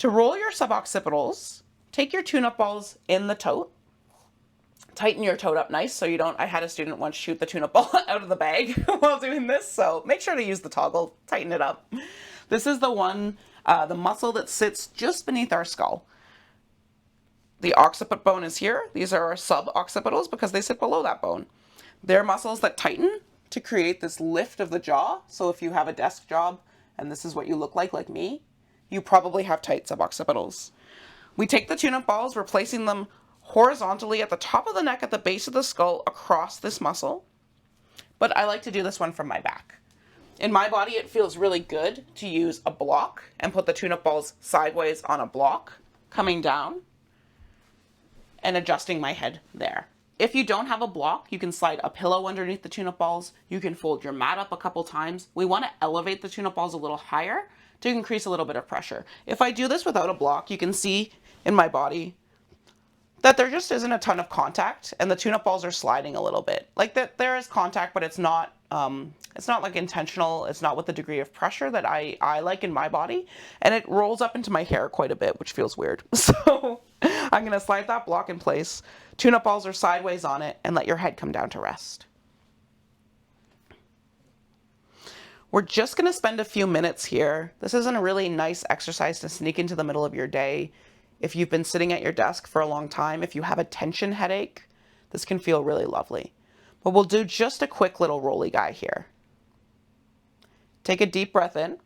To roll your suboccipitals, take your tune-up balls in the tote. Tighten your tote up nice so you don't, I had a student once shoot the tune-up ball out of the bag while doing this, so make sure to use the toggle, tighten it up. This is the one, the muscle that sits just beneath our skull. The occiput bone is here. These are our suboccipitals because they sit below that bone. They're muscles that tighten to create this lift of the jaw. So if you have a desk job and this is what you look like me, you probably have tight suboccipitals. We take the tune-up balls, we're placing them horizontally at the top of the neck at the base of the skull across this muscle. But I like to do this one from my back. In my body, it feels really good to use a block and put the tune-up balls sideways on a block, coming down and adjusting my head there. If you don't have a block, you can slide a pillow underneath the tune-up balls. You can fold your mat up a couple times. We want to elevate the tune-up balls a little higher to increase a little bit of pressure. If I do this without a block, you can see in my body that there just isn't a ton of contact and the tune-up balls are sliding a little bit. Like that there is contact, but it's not like intentional. It's not with the degree of pressure that I like in my body. And it rolls up into my hair quite a bit, which feels weird. So I'm gonna slide that block in place. Tune-up balls are sideways on it and let your head come down to rest. We're just gonna spend a few minutes here. This isn't a really nice exercise to sneak into the middle of your day. If you've been sitting at your desk for a long time, if you have a tension headache, this can feel really lovely. But we'll do just a quick little rolly guy here. Take a deep breath in.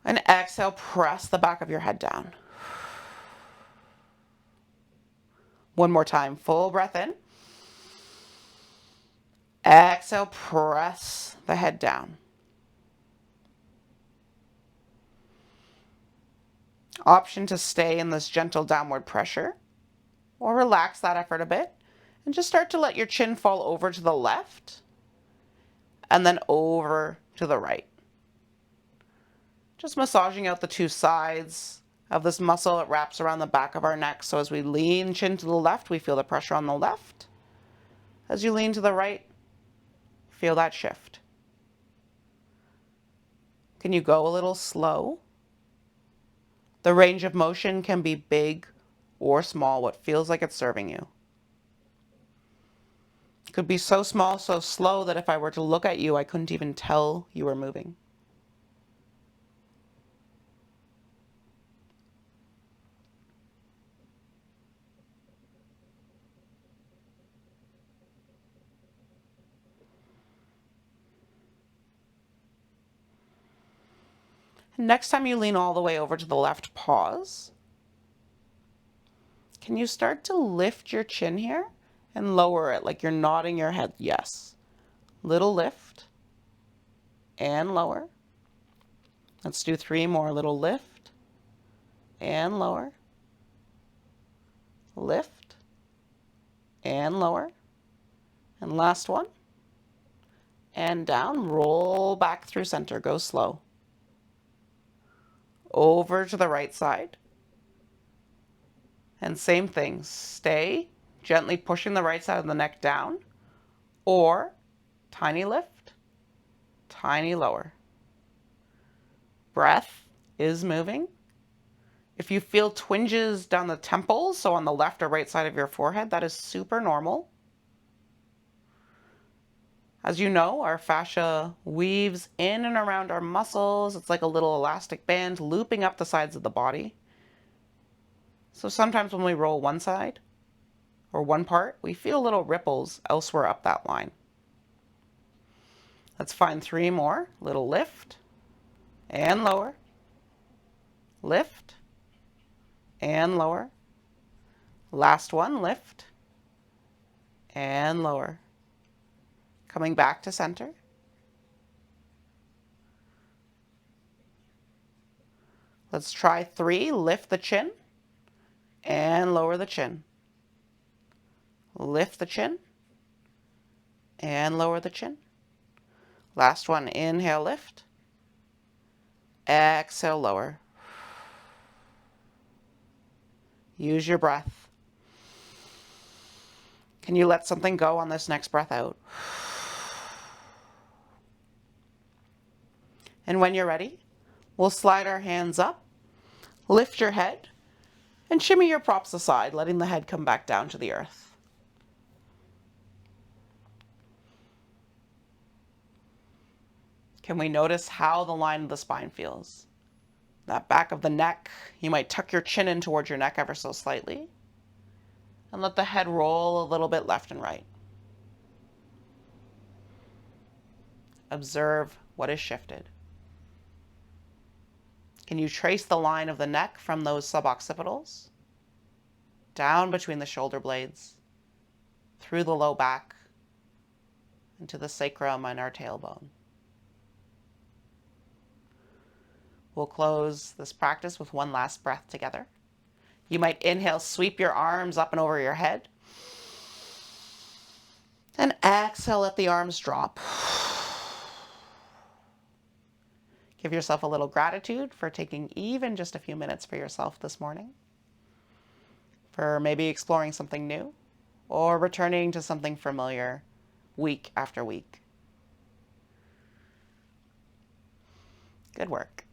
And exhale, press the back of your head down. One more time, full breath in. Exhale, press the head down. Option to stay in this gentle downward pressure or relax that effort a bit and just start to let your chin fall over to the left and then over to the right. Just massaging out the two sides of this muscle. It wraps around the back of our neck. So as we lean chin to the left, we feel the pressure on the left. As you lean to the right, feel that shift. Can you go a little slow? The range of motion can be big or small, what feels like it's serving you. It could be so small, so slow that if I were to look at you, I couldn't even tell you were moving. Next time you lean all the way over to the left, pause. Can you start to lift your chin here and lower it like you're nodding your head? Yes. Little lift and lower. Let's do 3 more. Little lift and lower. Lift and lower. And last one. And down. Roll back through center. Go slow. Over to the right side. And same thing, stay gently pushing the right side of the neck down, or tiny lift, tiny lower. Breath is moving. If you feel twinges down the temples, so on the left or right side of your forehead, that is super normal. As you know, our fascia weaves in and around our muscles. It's like a little elastic band looping up the sides of the body. So sometimes when we roll one side or one part, we feel little ripples elsewhere up that line. Let's find 3 more. Little lift and lower. Lift and lower. Last one, lift and lower. Coming back to center. Let's try 3. Lift the chin and lower the chin. Lift the chin and lower the chin. Last one, inhale, lift. Exhale, lower. Use your breath. Can you let something go on this next breath out? And when you're ready, We'll slide our hands up, lift your head, and shimmy your props aside, letting the head come back down to the earth. Can we notice how the line of the spine feels? That back of the neck, you might tuck your chin in towards your neck ever so slightly, and let the head roll a little bit left and right. Observe what is shifted. Can you trace the line of the neck from those suboccipitals, down between the shoulder blades, through the low back, into the sacrum and our tailbone? We'll close this practice with one last breath together. You might inhale, sweep your arms up and over your head. And exhale, let the arms drop. Give yourself a little gratitude for taking even just a few minutes for yourself this morning, for maybe exploring something new or returning to something familiar week after week. Good work.